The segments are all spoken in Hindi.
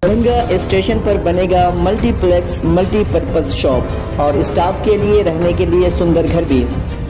दरभंगा स्टेशन पर बनेगा मल्टीप्लेक्स मल्टीपर्पज शॉप और स्टाफ के लिए रहने के लिए सुंदर घर भी।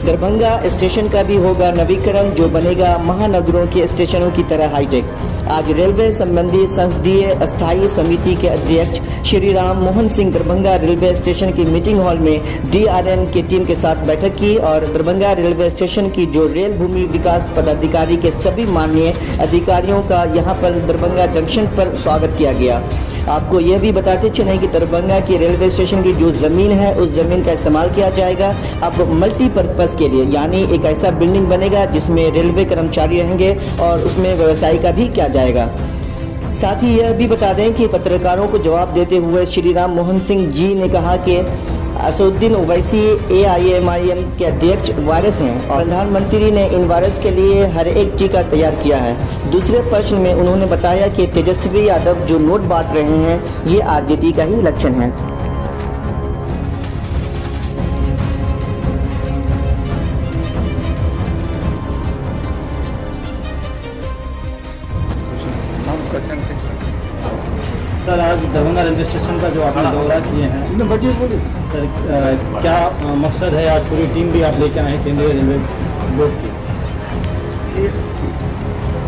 दरभंगा स्टेशन का भी होगा नवीकरण, जो बनेगा महानगरों के स्टेशनों की तरह हाईटेक। आज रेलवे संबंधी संसदीय स्थायी समिति के अध्यक्ष श्री राम मोहन सिंह दरभंगा रेलवे स्टेशन की मीटिंग हॉल में डीआरएम की टीम के साथ बैठक की और दरभंगा रेलवे स्टेशन की जो रेल भूमि विकास पदाधिकारी के सभी माननीय अधिकारियों का यहां पर दरभंगा जंक्शन पर स्वागत किया गया। आपको यह भी बताते चलें कि दरभंगा की रेलवे स्टेशन की जो ज़मीन है उस ज़मीन का इस्तेमाल किया जाएगा अब मल्टीपर्पज़ के लिए, यानी एक ऐसा बिल्डिंग बनेगा जिसमें रेलवे कर्मचारी रहेंगे और उसमें व्यवसाय का भी किया जाएगा। साथ ही यह भी बता दें कि पत्रकारों को जवाब देते हुए श्री राम मोहन सिंह जी ने कहा कि असदुद्दीन ओवैसी AIMIM के अध्यक्ष वायरस हैं और प्रधानमंत्री ने इन वायरस के लिए हर एक टीका तैयार किया है। दूसरे प्रश्न में उन्होंने बताया कि तेजस्वी यादव जो नोट बांट रहे हैं ये RJD का ही लक्षण है। सर, आज दरभंगा रेलवे स्टेशन का जो आपने दौरा किए हैं सर, क्या मकसद है? आज पूरी टीम भी आप लेके आए हैं केंद्रीय रेलवे बोर्ड की।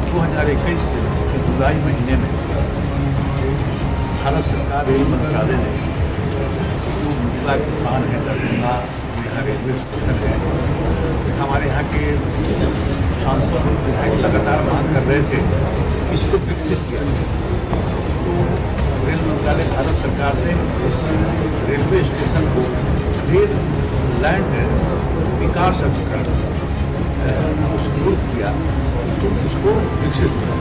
2021 के जुलाई महीने में भारत सरकार रेल मंत्रालय ने जो मिथिला किसान है दरभंगा यहाँ रेलवे स्टेशन है, हमारे यहाँ के सांसद और विधायक लगातार मांग कर रहे थे इसको विकसित किया जाए। तो रेल मंत्रालय भारत सरकार ने इस रेलवे स्टेशन को रेल लैंड विकास अधिकरण स्फूर्त किया तो इसको विकसित किया।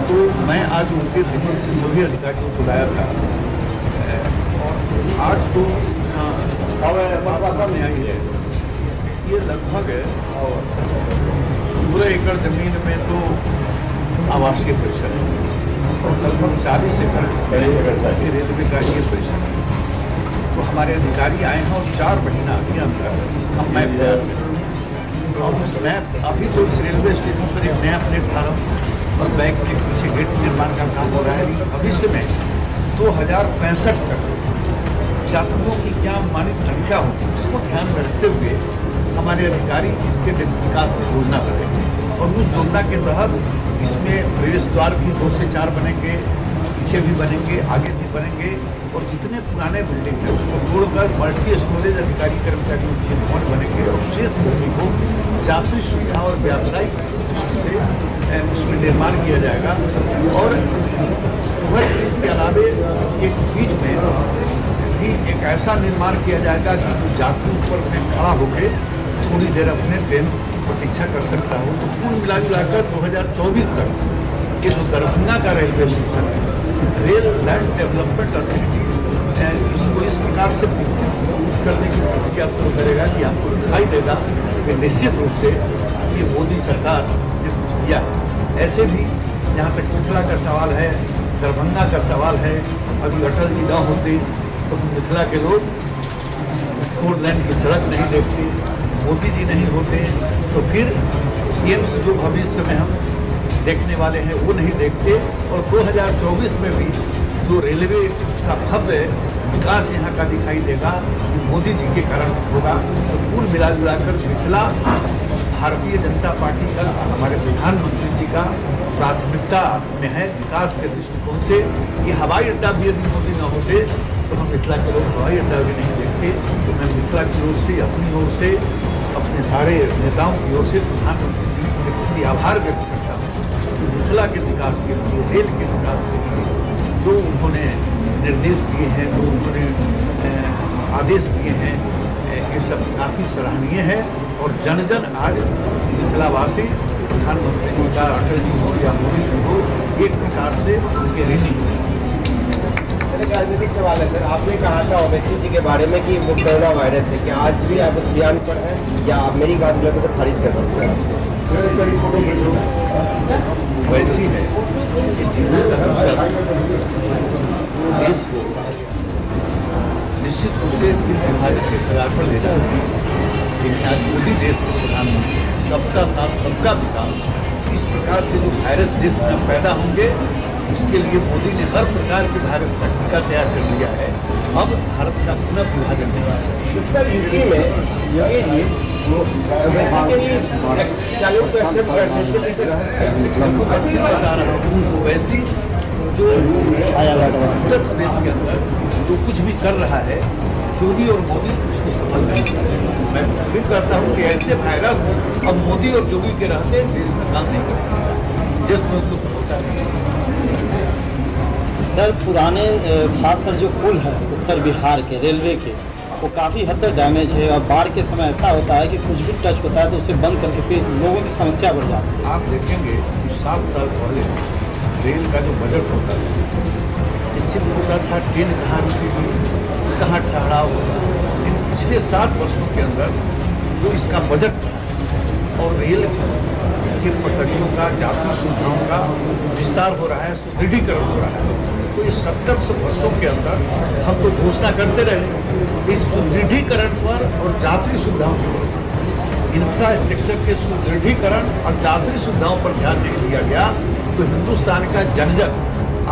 तो मैं आज उनके दिल्ली से सभी अधिकारियों को बुलाया था और आज तो बात सामने आई है। ये लगभग 16 एकड़ जमीन में तो आवासीय परिसर है और लगभग 40 एकड़ रेलवे का ये परिसर है। तो हमारे अधिकारी आए हैं और 4 महीना के अंदर इसका मैप तैयार करें और उस मैप अभी तो इस रेलवे स्टेशन पर एक नया प्लेटफार्म और बैक के पीछे गेट निर्माण का काम हो रहा है। भविष्य में 2065 तक यात्रियों की क्या मानित संख्या होगी उसको ध्यान में रखते हुए हमारे अधिकारी इसके विकास की योजना करेंगे और उस योजना के तहत इसमें प्रवेश द्वार भी 2 से 4 बनेंगे, पीछे भी बनेंगे, आगे भी बनेंगे और जितने पुराने बिल्डिंग है उसको तोड़कर मल्टी स्टोरेज अधिकारी कर्मचारियों के भवन बनेंगे और शेष भूमि को यात्री सुविधा और व्यावसायिक दृष्टि से उसमें निर्माण किया जाएगा। और इसके अलावे एक बीच में भी एक ऐसा निर्माण किया जाएगा कि जो यात्री ऊपर में खड़ा होकर थोड़ी देर अपने ट्रेन प्रतीक्षा कर सकता हो। तो कुल मिलाकर 2024 तक ये जो दरभंगा का रेलवे स्टेशन है रेल लैंड डेवलपमेंट अथॉरिटी इसको इस प्रकार से विकसित करने की प्रक्रिया शुरू करेगा कि आपको दिखाई देगा कि निश्चित रूप से ये मोदी सरकार ने कुछ किया है। ऐसे भी जहाँ तक मिथिला का सवाल है, दरभंगा का सवाल है, अभी अटल जी न होते तो मिथिला के लोग 4 लेन की सड़क नहीं देखते, मोदी जी नहीं होते तो फिर एम्स जो भविष्य में हम देखने वाले हैं वो नहीं देखते। और 2024 में भी जो रेलवे का भव्य विकास यहाँ का दिखाई देगा कि मोदी जी के कारण होगा। तो कुल मिलाकर मिथिला भारतीय जनता पार्टी का, हमारे प्रधानमंत्री जी का प्राथमिकता में है विकास के दृष्टिकोण से। ये हवाई अड्डा भी यदि मोदी न होते तो हम मिथिला के लोग हवाई अड्डा भी नहीं देखते। तो मैं मिथिला की ओर से, अपनी ओर से, अपने सारे नेताओं की ओर से प्रधानमंत्री जी के प्रति आभार व्यक्त करता हूँ कि मिथिला के विकास के लिए, रेल के विकास के लिए जो उन्होंने निर्देश दिए हैं, जो उन्होंने आदेश दिए हैं, ये सब काफ़ी सराहनीय है। और जन जन आज मिथिलावासी प्रधानमंत्री जी का, अटल जी हो या मोदी जी हो, एक प्रकार से उनके ऋणी हैं। राजनीतिक सवाल है सर, आपने कहा था ओवैसी जी के बारे में कि वो कोरोना वायरस है, क्या आज भी आप उस बयान पर हैं या आप मेरी बात को खारिज कर सकते हैं? ये जो ओवैसी है ये देश को निश्चित रूप से फिर विभाजन के कगार पर ले जाना है। लेकिन आज मोदी देश के प्रधानमंत्री हैं, सबका साथ सबका विकास। इस प्रकार के जो वायरस देश में पैदा होंगे उसके लिए मोदी ने हर प्रकार के वायरस का टीका तैयार कर दिया है। अब भारत का पुनः विभाजन नहीं हो सकता। सर यूपी में योगी जी वैसे के ही चैलेंज को एक्सेप्ट करते हैं, इसके पीछे रहस्य क्या? बता रहा हूँ वैसी जो उत्तर प्रदेश के अंदर जो कुछ भी कर रहा है योगी और मोदी उसको सफल नहीं कर रहे हैं। मैं भी कहता हूँ कि ऐसे वायरस अब मोदी और योगी के रहते देश में काम नहीं कर सकता, जिसमें उसको सफलता नहीं मिल सकती। सर पुराने खासकर जो पुल है उत्तर बिहार के रेलवे के, वो काफ़ी हद तक डैमेज है और बाढ़ के समय ऐसा होता है कि कुछ भी टच होता है तो उसे बंद करके फिर लोगों की समस्या बढ़ जाती है। आप देखेंगे कि 7 साल पहले रेल का जो बजट होता था, इससे होता था ट्रेन कहाँ रुकेगी, कहाँ ठहराव होगा। इन पिछले 7 वर्षों के अंदर जो इसका बजट था और रेल के पटरियों का, यात्री सुविधाओं का विस्तार हो रहा है, सुदृढ़ीकरण हो रहा है, तो इस 70 वर्षों के अंदर हम तो घोषणा करते रहे इस सुदृढ़ीकरण पर और यात्री सुविधाओं पर, इंफ्रास्ट्रक्चर के सुदृढ़ीकरण और यात्री सुविधाओं पर ध्यान नहीं दिया गया। तो हिंदुस्तान का जनजन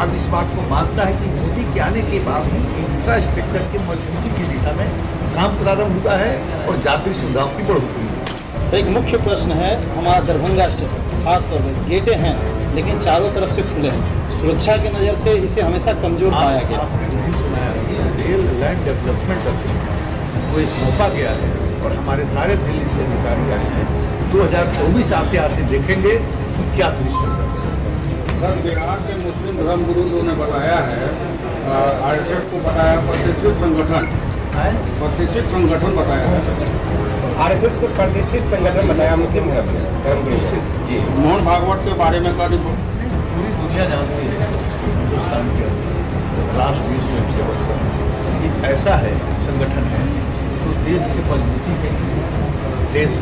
अब इस बात को मानता है कि मोदी के आने के बाद ही इंफ्रास्ट्रक्चर के मजबूती की दिशा में काम प्रारंभ हुआ है और यात्री सुविधाओं की बढ़ोतरी हुई। सर एक मुख्य प्रश्न है, हमारा दरभंगा स्टेशन खासतौर पर गेटें हैं लेकिन चारों तरफ से खुले हैं, सुरक्षा की नज़र से इसे हमेशा कमजोर पाया गया। आपने नहीं सुना है, रेल लैंड डेवलपमेंट को ये सौंपा गया है और हमारे सारे दिल्ली से अधिकारी आए हैं। 2024 आते आते देखेंगे कि क्या दृश्य होगा। सर बिहार के मुस्लिम धर्मगुरुओं ने बताया है, आरएसएस को बताया प्रतिष्ठित संगठन, प्रतिष्ठित संगठन बताया है। आरएसएस को प्रतिष्ठित संगठन बताया मुस्लिम धर्मगुरु जी। मोहन भागवत के बारे में कहा पूरी दुनिया जानती है हिंदुस्तान के राष्ट्रीय स्वयंसेवक संघ एक ऐसा है संगठन है जो देश की मजबूती के लिए, देश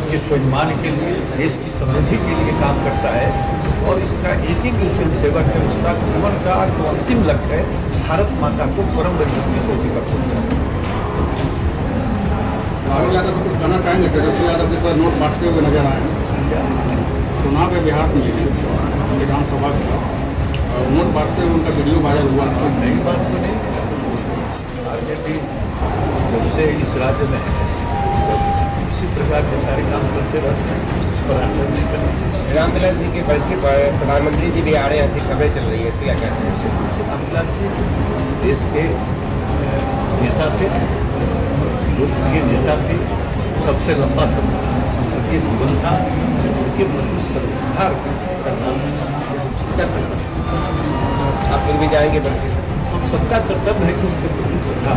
के स्वाभिमान के लिए, देश की समृद्धि के लिए काम करता है और इसका एक एक जो स्वयंसेवक है उसका जीवन का जो अंतिम लक्ष्य है भारत माता को परम गरीब की रोटी का पहुँचाना। राहुल यादव को कुछ कहना चाहेंगे? तेजस्वी यादव के साथ नोट बांटते हुए नजर आए चुनाव के बिहार में विधानसभा का नोट बांटते हुए उनका वीडियो वायरल हुआ था। नई बात तो नहीं, आरजेडी जब से इस राज्य में है इसी प्रकार के सारे काम करते रहते हैं, इस पर असर नहीं करते। रामविलास जी के बल्कि प्रधानमंत्री जी भी आ रहे हैं, ऐसी खबरें चल रही है, इसके क्या कहते हैं? रामविलास जी देश के नेता थे, लोकप्रिय नेता थे, सबसे लंबा संसदीय जीवन था, उनके प्रति श्रद्धा करना आप फिर भी जाएंगे बल्कि हम सबका कर्तव्य है कि उनके प्रति श्रद्धा